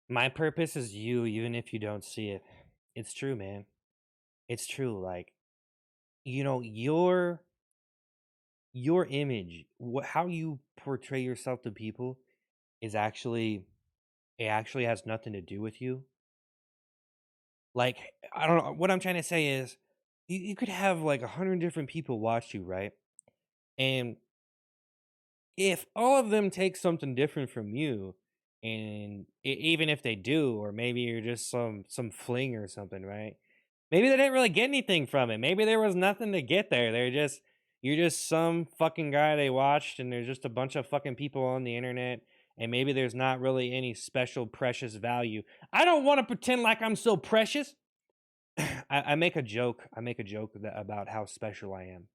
My purpose is you, even if you don't see it. It's true, man. It's true. Like, your image, how you portray yourself to people is actually it actually has nothing to do with you. Like, I don't know. What I'm trying to say is you could have like 100 different people watch you, right? And if all of them take something different from you, and even if they do, or maybe you're just some fling or something, right? Maybe they didn't really get anything from it. Maybe there was nothing to get there. You're just some fucking guy they watched, and there's just a bunch of fucking people on the internet, and maybe there's not really any special precious value. I don't want to pretend like I'm so precious. I make a joke. I make a joke about how special I am.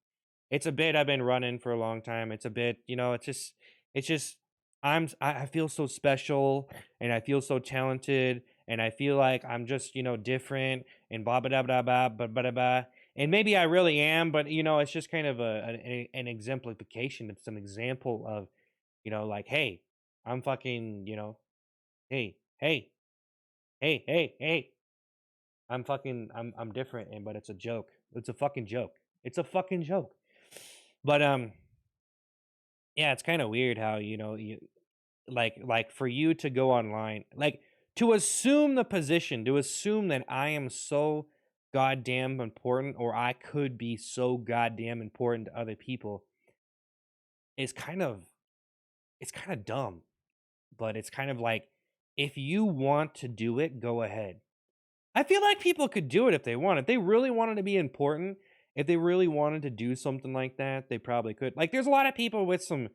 It's a bit I've been running for a long time. It's a bit, it's just I feel so special, and I feel so talented, and I feel like I'm just, different, and blah blah blah blah blah blah blah blah. And maybe I really am, but it's just kind of an exemplification. It's an example of, like, hey, I'm fucking, hey, hey, hey. I'm different, and but it's a joke. It's a fucking joke. It's a fucking joke. But yeah, it's kind of weird how, you like for you to go online, like, to assume the position, to assume that I am so goddamn important, or I could be so goddamn important to other people, is kind of dumb. But it's kind of like, if you want to do it, go ahead. I feel like people could do it if they wanted. If they really wanted to be important, if they really wanted to do something like that, they probably could. Like, there's a lot of people with some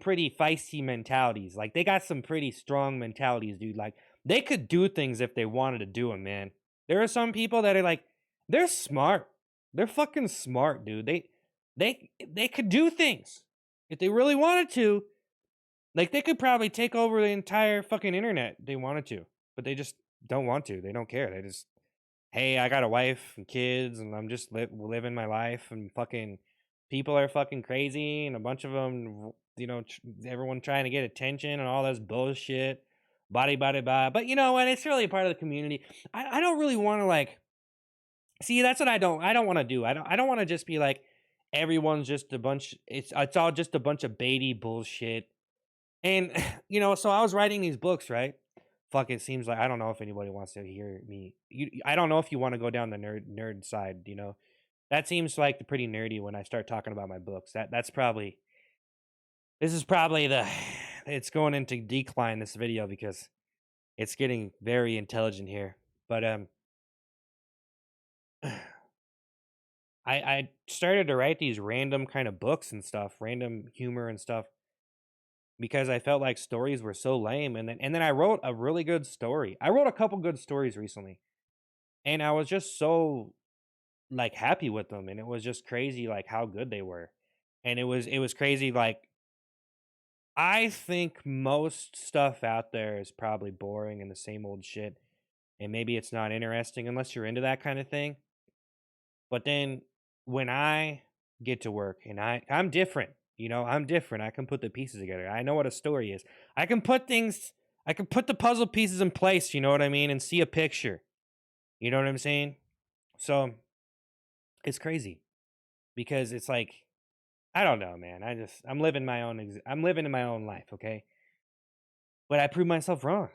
pretty feisty mentalities. Like, they got some pretty strong mentalities, dude. Like, they could do things if they wanted to do them, man. There are some people that are like, they're smart. They're fucking smart, dude. They could do things if they really wanted to. Like, they could probably take over the entire fucking internet if they wanted to, but they just don't want to. They don't care. They just, hey, I got a wife and kids, and I'm just living my life, and fucking people are fucking crazy, and a bunch of them, everyone trying to get attention and all this bullshit, body, blah. But you know what? It's really a part of the community. I don't really want to, like, see. That's what I don't want to do. I don't want to just be like, everyone's just a bunch. It's all just a bunch of baity bullshit. And so I was writing these books, right? Fuck, it seems like I don't know if anybody wants to hear me. I don't know if you want to go down the nerd side. That seems like the pretty nerdy when I start talking about my books. That's probably this is probably the it's going into decline, this video, because it's getting very intelligent here. But I started to write these random kind of books and stuff, random humor and stuff, because I felt like stories were so lame. And then I wrote a really good story. I wrote a couple good stories recently, and I was just so, like, happy with them, and it was just crazy, like, how good they were. And it was crazy. Like, I think most stuff out there is probably boring and the same old shit, and maybe it's not interesting unless you're into that kind of thing. But then when I get to work, and I'm different, I'm different. I can put the pieces together. I know what a story is. I can put things I can put the puzzle pieces in place, you know what I mean, and see a picture. You know what I'm saying? So, it's crazy, because it's like, I don't know, man. I'm living in my own life, okay? But I proved myself wrong,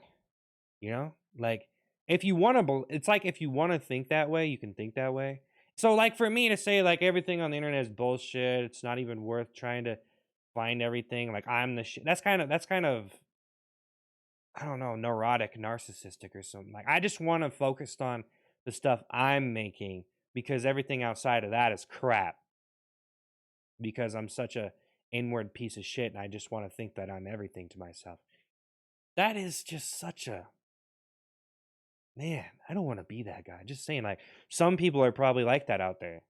you know? Like, if you want to it's like, if you want to think that way, you can think that way. So, like, for me to say, like, everything on the internet is bullshit, it's not even worth trying to find everything, like, I'm the shit. That's kind of I don't know, neurotic, narcissistic, or something. Like, I just want to focus on the stuff I'm making, because everything outside of that is crap, because I'm such a inward piece of shit, and I just want to think that I'm everything to myself. That is just such a man. I don't want to be that guy. Just saying, like, some people are probably like that out there.